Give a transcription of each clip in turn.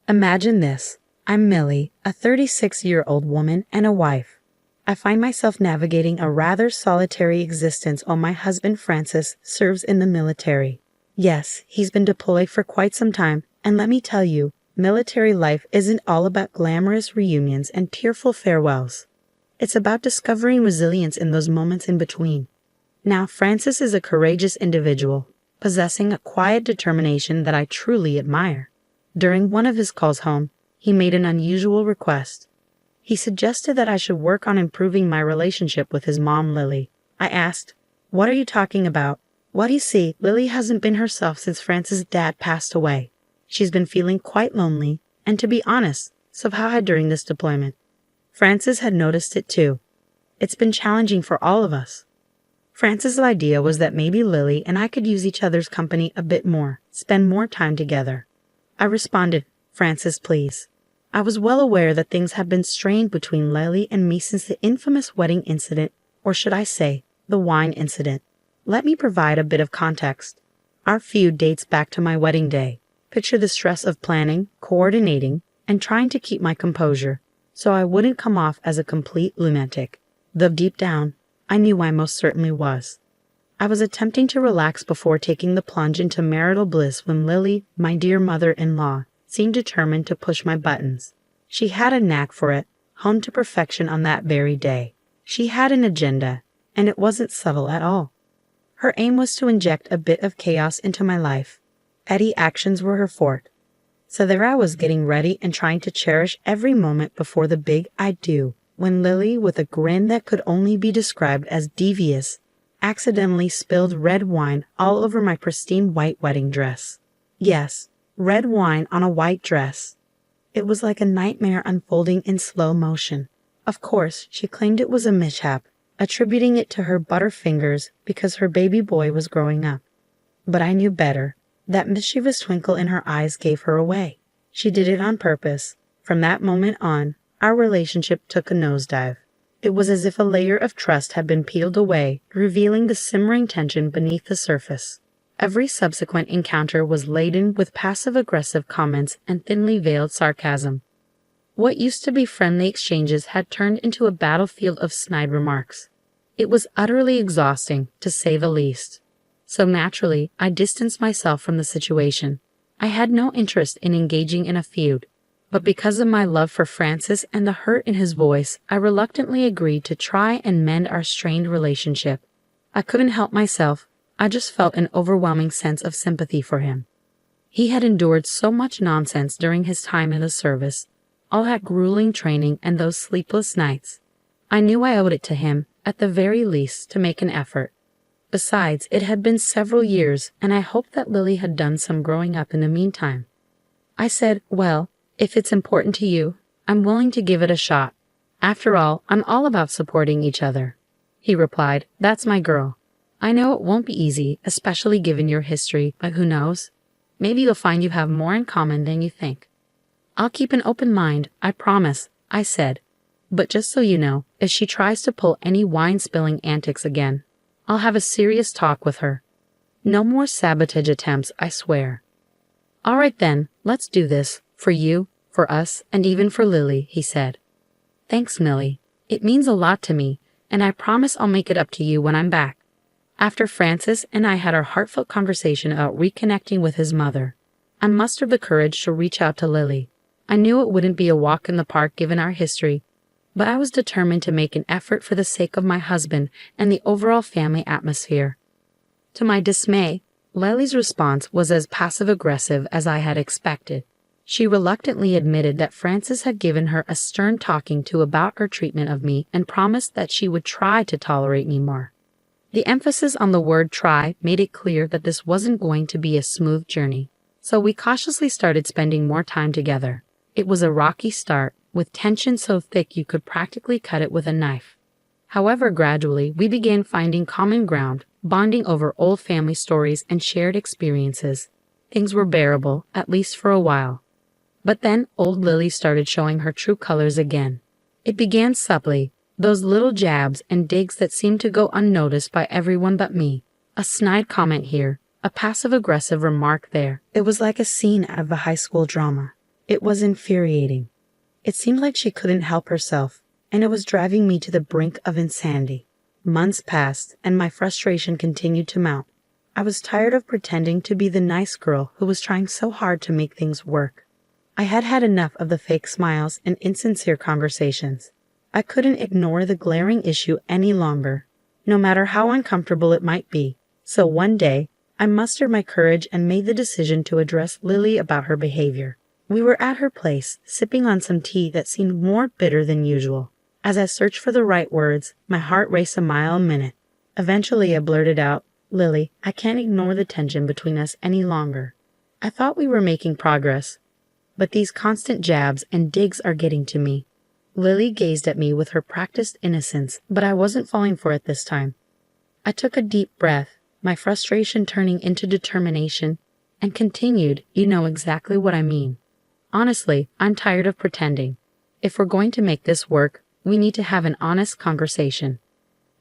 Imagine this. I'm Millie, a 36-year-old woman and a wife. I find myself navigating a rather solitary existence while my husband Francis serves in the military. Yes, he's been deployed for quite some time, and let me tell you, military life isn't all about glamorous reunions and tearful farewells. It's about discovering resilience in those moments in between. Now, Francis is a courageous individual, possessing a quiet determination that I truly admire. During one of his calls home, he made an unusual request. He suggested that I should work on improving my relationship with his mom, Lily. I asked, "What are you talking about?" "Well, you see, Lily hasn't been herself since Francis' dad passed away. She's been feeling quite lonely, and to be honest, so have I during this deployment. Francis had noticed it too. It's been challenging for all of us." Francis' idea was that maybe Lily and I could use each other's company a bit more, spend more time together. I responded, "Francis, please." I was well aware that things had been strained between Lily and me since the infamous wedding incident, or should I say, the wine incident. Let me provide a bit of context. Our feud dates back to my wedding day. Picture the stress of planning, coordinating, and trying to keep my composure, so I wouldn't come off as a complete lunatic. Though deep down, I knew I most certainly was. I was attempting to relax before taking the plunge into marital bliss when Lily, my dear mother-in-law, seemed determined to push my buttons. She had a knack for it, honed to perfection on that very day. She had an agenda, and it wasn't subtle at all. Her aim was to inject a bit of chaos into my life. Petty actions were her forte. So there I was getting ready and trying to cherish every moment before the big I do, when Lily, with a grin that could only be described as devious, accidentally spilled red wine all over my pristine white wedding dress. Yes, red wine on a white dress. It was like a nightmare unfolding in slow motion. Of course, she claimed it was a mishap, attributing it to her butterfingers because her baby boy was growing up. But I knew better. That mischievous twinkle in her eyes gave her away. She did it on purpose. From that moment on, our relationship took a nosedive. It was as if a layer of trust had been peeled away, revealing the simmering tension beneath the surface. Every subsequent encounter was laden with passive-aggressive comments and thinly veiled sarcasm. What used to be friendly exchanges had turned into a battlefield of snide remarks. It was utterly exhausting, to say the least. So naturally, I distanced myself from the situation. I had no interest in engaging in a feud. But because of my love for Francis and the hurt in his voice, I reluctantly agreed to try and mend our strained relationship. I couldn't help myself. I just felt an overwhelming sense of sympathy for him. He had endured so much nonsense during his time in the service, all that grueling training and those sleepless nights. I knew I owed it to him, at the very least, to make an effort. Besides, it had been several years, and I hoped that Lily had done some growing up in the meantime. I said, "Well, if it's important to you, I'm willing to give it a shot. After all, I'm all about supporting each other." He replied, "That's my girl. I know it won't be easy, especially given your history, but who knows? Maybe you'll find you have more in common than you think." "I'll keep an open mind, I promise," I said. "But just so you know, if she tries to pull any wine-spilling antics again, I'll have a serious talk with her. No more sabotage attempts, I swear." "All right then, let's do this. For you, for us, and even for Lily," he said. "Thanks, Millie. It means a lot to me, and I promise I'll make it up to you when I'm back." After Francis and I had our heartfelt conversation about reconnecting with his mother, I mustered the courage to reach out to Lily. I knew it wouldn't be a walk in the park given our history, but I was determined to make an effort for the sake of my husband and the overall family atmosphere. To my dismay, Lily's response was as passive-aggressive as I had expected. She reluctantly admitted that Francis had given her a stern talking to about her treatment of me and promised that she would try to tolerate me more. The emphasis on the word try made it clear that this wasn't going to be a smooth journey, so we cautiously started spending more time together. It was a rocky start, with tension so thick you could practically cut it with a knife. However, gradually, we began finding common ground, bonding over old family stories and shared experiences. Things were bearable, at least for a while. But then old Lily started showing her true colors again. It began subtly, those little jabs and digs that seemed to go unnoticed by everyone but me. A snide comment here, a passive-aggressive remark there. It was like a scene out of a high school drama. It was infuriating. It seemed like she couldn't help herself, and it was driving me to the brink of insanity. Months passed, and my frustration continued to mount. I was tired of pretending to be the nice girl who was trying so hard to make things work. I had had enough of the fake smiles and insincere conversations. I couldn't ignore the glaring issue any longer, no matter how uncomfortable it might be. So one day, I mustered my courage and made the decision to address Lily about her behavior. We were at her place, sipping on some tea that seemed more bitter than usual. As I searched for the right words, my heart raced a mile a minute. Eventually, I blurted out, "Lily, I can't ignore the tension between us any longer. I thought we were making progress, but these constant jabs and digs are getting to me." Lily gazed at me with her practiced innocence, but I wasn't falling for it this time. I took a deep breath, my frustration turning into determination, and continued, "You know exactly what I mean. Honestly, I'm tired of pretending. If we're going to make this work, we need to have an honest conversation."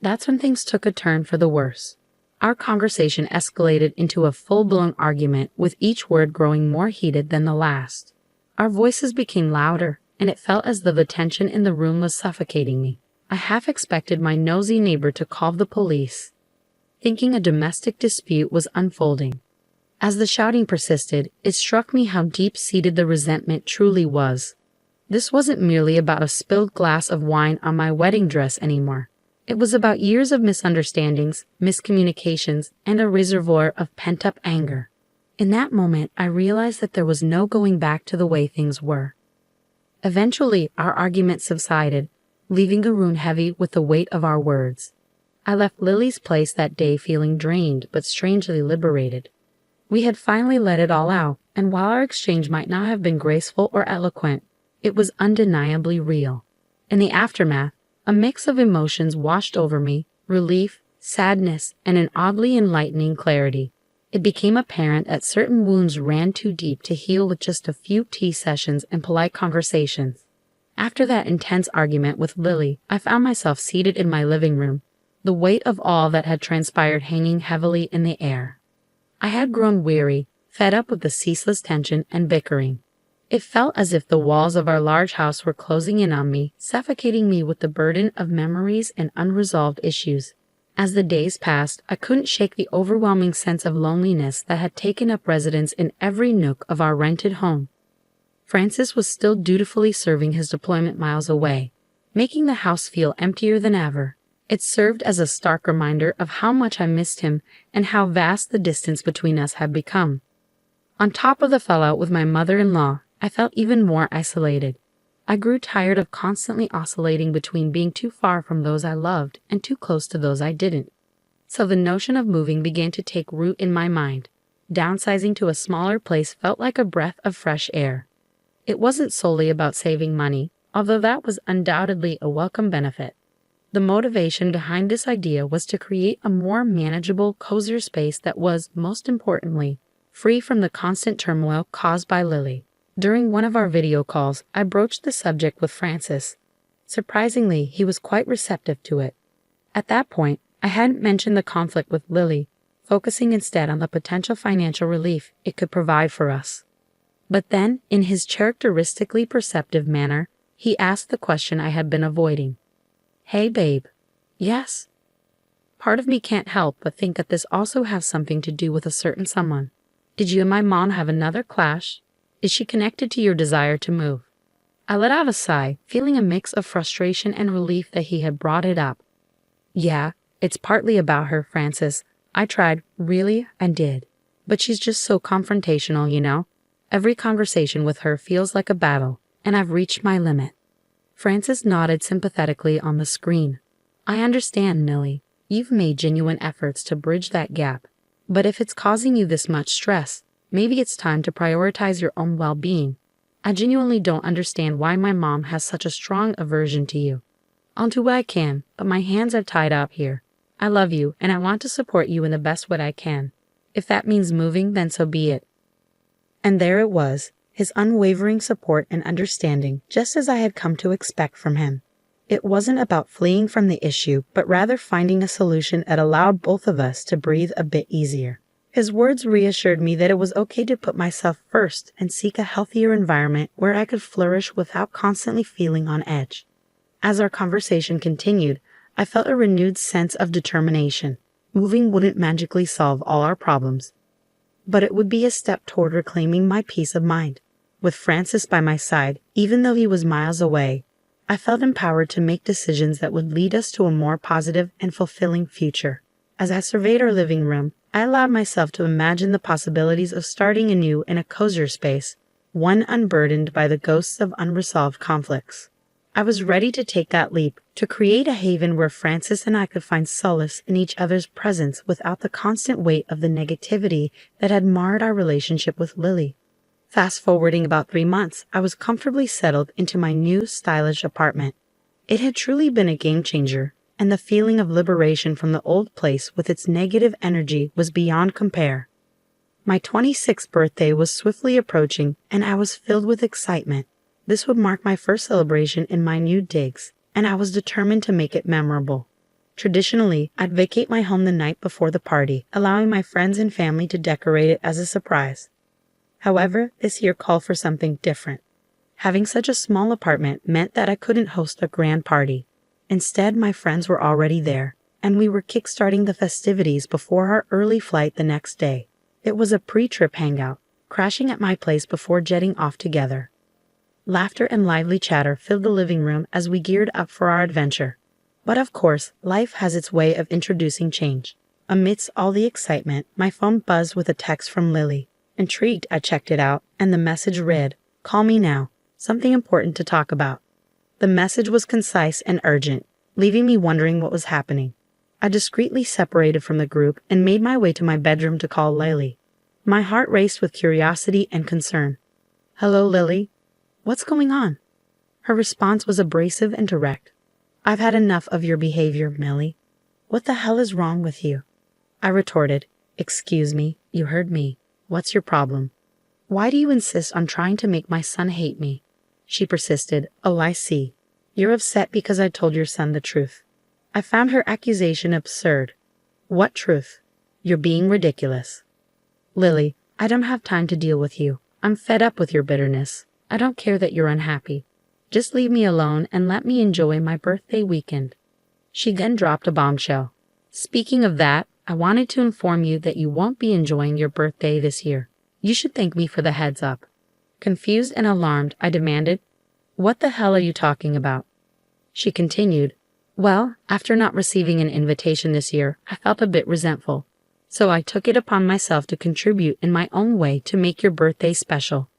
That's when things took a turn for the worse. Our conversation escalated into a full-blown argument, with each word growing more heated than the last. Our voices became louder, and it felt as though the tension in the room was suffocating me. I half expected my nosy neighbor to call the police, thinking a domestic dispute was unfolding. As the shouting persisted, it struck me how deep-seated the resentment truly was. This wasn't merely about a spilled glass of wine on my wedding dress anymore. It was about years of misunderstandings, miscommunications, and a reservoir of pent-up anger. In that moment, I realized that there was no going back to the way things were. Eventually, our argument subsided, leaving the room heavy with the weight of our words. I left Lily's place that day feeling drained but strangely liberated. We had finally let it all out, and while our exchange might not have been graceful or eloquent, it was undeniably real. In the aftermath, a mix of emotions washed over me: relief, sadness, and an oddly enlightening clarity. It became apparent that certain wounds ran too deep to heal with just a few tea sessions and polite conversations. After that intense argument with Lily, I found myself seated in my living room, the weight of all that had transpired hanging heavily in the air. I had grown weary, fed up with the ceaseless tension and bickering. It felt as if the walls of our large house were closing in on me, suffocating me with the burden of memories and unresolved issues. As the days passed, I couldn't shake the overwhelming sense of loneliness that had taken up residence in every nook of our rented home. Francis was still dutifully serving his deployment miles away, making the house feel emptier than ever. It served as a stark reminder of how much I missed him and how vast the distance between us had become. On top of the fallout with my mother-in-law, I felt even more isolated. I grew tired of constantly oscillating between being too far from those I loved and too close to those I didn't. So the notion of moving began to take root in my mind. Downsizing to a smaller place felt like a breath of fresh air. It wasn't solely about saving money, although that was undoubtedly a welcome benefit. The motivation behind this idea was to create a more manageable, cozier space that was, most importantly, free from the constant turmoil caused by Lily. During one of our video calls, I broached the subject with Francis. Surprisingly, he was quite receptive to it. At that point, I hadn't mentioned the conflict with Lily, focusing instead on the potential financial relief it could provide for us. But then, in his characteristically perceptive manner, he asked the question I had been avoiding. "Hey, babe." "Yes." Part of me can't help but think that this also has something to do with a certain someone. Did you and my mom have another clash? Is she connected to your desire to move? I let out a sigh, feeling a mix of frustration and relief that he had brought it up. "Yeah, it's partly about her, Francis. I tried, really, and did. But she's just so confrontational, you know? Every conversation with her feels like a battle, and I've reached my limit." Francis nodded sympathetically on the screen. "I understand, Millie. You've made genuine efforts to bridge that gap. But if it's causing you this much stress, maybe it's time to prioritize your own well-being. I genuinely don't understand why my mom has such a strong aversion to you. I'll do what I can, but my hands are tied up here. I love you, and I want to support you in the best way I can. If that means moving, then so be it." And there it was, his unwavering support and understanding, just as I had come to expect from him. It wasn't about fleeing from the issue, but rather finding a solution that allowed both of us to breathe a bit easier. His words reassured me that it was okay to put myself first and seek a healthier environment where I could flourish without constantly feeling on edge. As our conversation continued, I felt a renewed sense of determination. Moving wouldn't magically solve all our problems, but it would be a step toward reclaiming my peace of mind. With Francis by my side, even though he was miles away, I felt empowered to make decisions that would lead us to a more positive and fulfilling future. As I surveyed our living room, I allowed myself to imagine the possibilities of starting anew in a cozier space, one unburdened by the ghosts of unresolved conflicts. I was ready to take that leap, to create a haven where Francis and I could find solace in each other's presence without the constant weight of the negativity that had marred our relationship with Lily. Fast forwarding about 3 months, I was comfortably settled into my new stylish apartment. It had truly been a game changer, and the feeling of liberation from the old place with its negative energy was beyond compare. My 26th birthday was swiftly approaching, and I was filled with excitement. This would mark my first celebration in my new digs, and I was determined to make it memorable. Traditionally, I'd vacate my home the night before the party, allowing my friends and family to decorate it as a surprise. However, this year called for something different. Having such a small apartment meant that I couldn't host a grand party. Instead, my friends were already there, and we were kickstarting the festivities before our early flight the next day. It was a pre-trip hangout, crashing at my place before jetting off together. Laughter and lively chatter filled the living room as we geared up for our adventure. But of course, life has its way of introducing change. Amidst all the excitement, my phone buzzed with a text from Lily. Intrigued, I checked it out, and the message read, "Call me now. Something important to talk about." The message was concise and urgent, leaving me wondering what was happening. I discreetly separated from the group and made my way to my bedroom to call Lily. My heart raced with curiosity and concern. "Hello, Lily. What's going on?" Her response was abrasive and direct. "I've had enough of your behavior, Millie. What the hell is wrong with you?" I retorted, "Excuse me, you heard me. What's your problem? Why do you insist on trying to make my son hate me?" She persisted. "Oh, I see. You're upset because I told your son the truth." I found her accusation absurd. "What truth? You're being ridiculous." "Lily, I don't have time to deal with you. I'm fed up with your bitterness. I don't care that you're unhappy. Just leave me alone and let me enjoy my birthday weekend." She then dropped a bombshell. "Speaking of that, I wanted to inform you that you won't be enjoying your birthday this year. You should thank me for the heads up." Confused and alarmed, I demanded, "What the hell are you talking about?" She continued, "Well, after not receiving an invitation this year, I felt a bit resentful. So I took it upon myself to contribute in my own way to make your birthday special.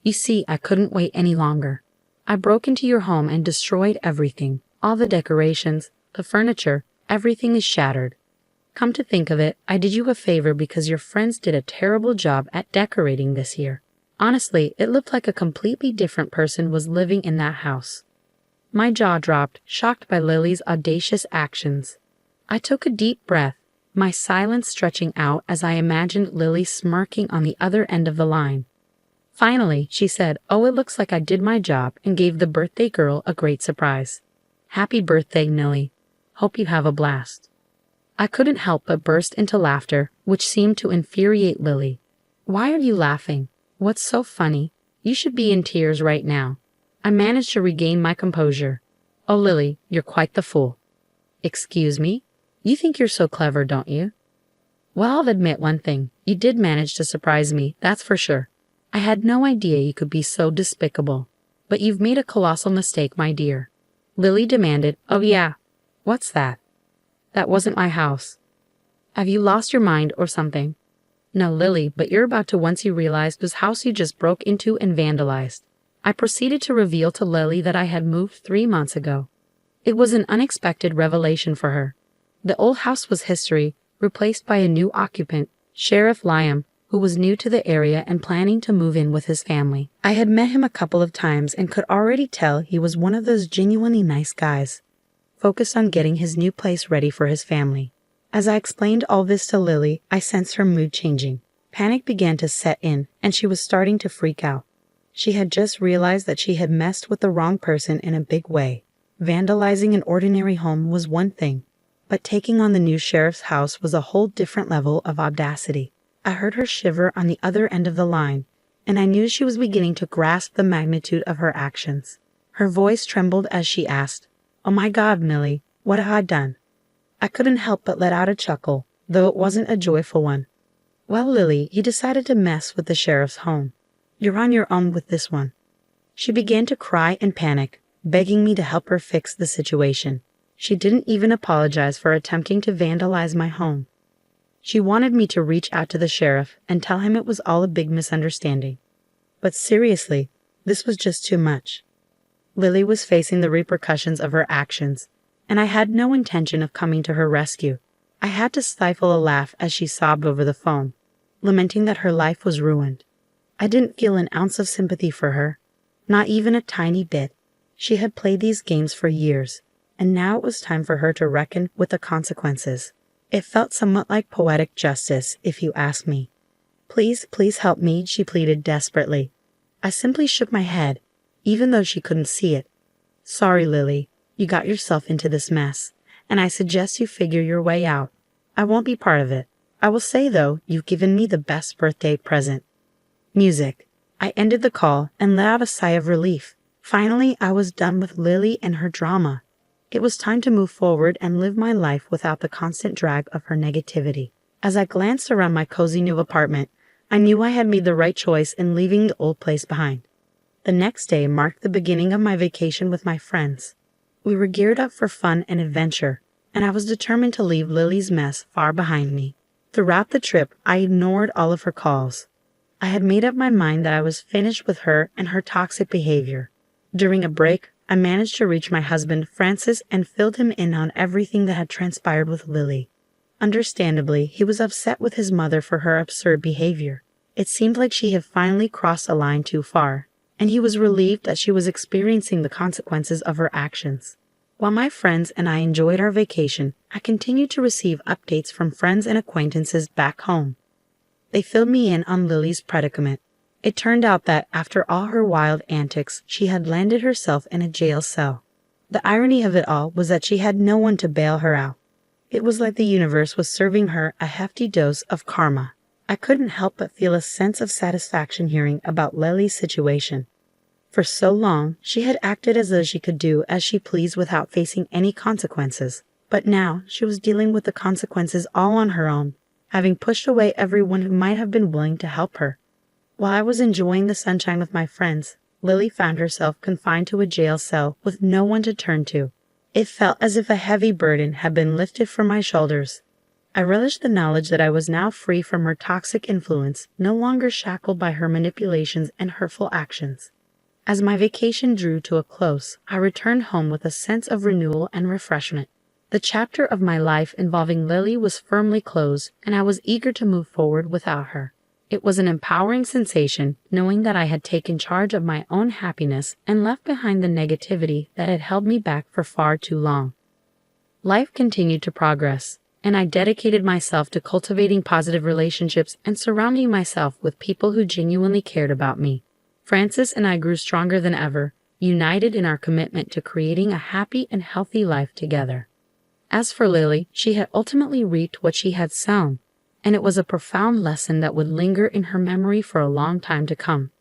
You see, I couldn't wait any longer. I broke into your home and destroyed everything. All the decorations, the furniture, everything is shattered. Come to think of it, I did you a favor because your friends did a terrible job at decorating this year. Honestly, it looked like a completely different person was living in that house." My jaw dropped, shocked by Lily's audacious actions. I took a deep breath, my silence stretching out as I imagined Lily smirking on the other end of the line. Finally, she said, "Oh, it looks like I did my job and gave the birthday girl a great surprise. Happy birthday, Millie. Hope you have a blast." I couldn't help but burst into laughter, which seemed to infuriate Lily. "Why are you laughing? What's so funny? You should be in tears right now." I managed to regain my composure. "Oh, Lily, you're quite the fool." "Excuse me? You think you're so clever, don't you?" "Well, I'll admit one thing. You did manage to surprise me, that's for sure. I had no idea you could be so despicable. But you've made a colossal mistake, my dear." Lily demanded. "Oh yeah, what's that?" "That wasn't my house." "Have you lost your mind or something?" "No, Lily, but you're about to once you realize whose house you just broke into and vandalized." I proceeded to reveal to Lily that I had moved 3 months ago. It was an unexpected revelation for her. The old house was history, replaced by a new occupant, Sheriff Liam, who was new to the area and planning to move in with his family. I had met him a couple of times and could already tell he was one of those genuinely nice guys, focused on getting his new place ready for his family. As I explained all this to Lily, I sensed her mood changing. Panic began to set in, and she was starting to freak out. She had just realized that she had messed with the wrong person in a big way. Vandalizing an ordinary home was one thing, but taking on the new sheriff's house was a whole different level of audacity. I heard her shiver on the other end of the line, and I knew she was beginning to grasp the magnitude of her actions. Her voice trembled as she asked, "Oh my God, Millie, what have I done?" I couldn't help but let out a chuckle, though it wasn't a joyful one. "Well, Lily, you decided to mess with the sheriff's home. You're on your own with this one." She began to cry and panic, begging me to help her fix the situation. She didn't even apologize for attempting to vandalize my home. She wanted me to reach out to the sheriff and tell him it was all a big misunderstanding. But seriously, this was just too much. Lily was facing the repercussions of her actions, and I had no intention of coming to her rescue. I had to stifle a laugh as she sobbed over the phone, lamenting that her life was ruined. I didn't feel an ounce of sympathy for her, not even a tiny bit. She had played these games for years, and now it was time for her to reckon with the consequences. It felt somewhat like poetic justice, if you ask me. "Please, please help me," she pleaded desperately. I simply shook my head, even though she couldn't see it. "Sorry, Lily, you got yourself into this mess, and I suggest you figure your way out. I won't be part of it. I will say, though, you've given me the best birthday present." Music. I ended the call and let out a sigh of relief. Finally, I was done with Lily and her drama. It was time to move forward and live my life without the constant drag of her negativity. As I glanced around my cozy new apartment, I knew I had made the right choice in leaving the old place behind. The next day marked the beginning of my vacation with my friends. We were geared up for fun and adventure, and I was determined to leave Lily's mess far behind me. Throughout the trip, I ignored all of her calls. I had made up my mind that I was finished with her and her toxic behavior. During a break, I managed to reach my husband, Francis, and filled him in on everything that had transpired with Lily. Understandably, he was upset with his mother for her absurd behavior. It seemed like she had finally crossed a line too far, and he was relieved that she was experiencing the consequences of her actions. While my friends and I enjoyed our vacation, I continued to receive updates from friends and acquaintances back home. They filled me in on Lily's predicament. It turned out that, after all her wild antics, she had landed herself in a jail cell. The irony of it all was that she had no one to bail her out. It was like the universe was serving her a hefty dose of karma. I couldn't help but feel a sense of satisfaction hearing about Lily's situation. For so long, she had acted as though she could do as she pleased without facing any consequences. But now, she was dealing with the consequences all on her own, having pushed away everyone who might have been willing to help her. While I was enjoying the sunshine with my friends, Lily found herself confined to a jail cell with no one to turn to. It felt as if a heavy burden had been lifted from my shoulders. I relished the knowledge that I was now free from her toxic influence, no longer shackled by her manipulations and hurtful actions. As my vacation drew to a close, I returned home with a sense of renewal and refreshment. The chapter of my life involving Lily was firmly closed, and I was eager to move forward without her. It was an empowering sensation knowing that I had taken charge of my own happiness and left behind the negativity that had held me back for far too long. Life continued to progress, and I dedicated myself to cultivating positive relationships and surrounding myself with people who genuinely cared about me. Francis and I grew stronger than ever, united in our commitment to creating a happy and healthy life together. As for Lily, she had ultimately reaped what she had sown, and it was a profound lesson that would linger in her memory for a long time to come.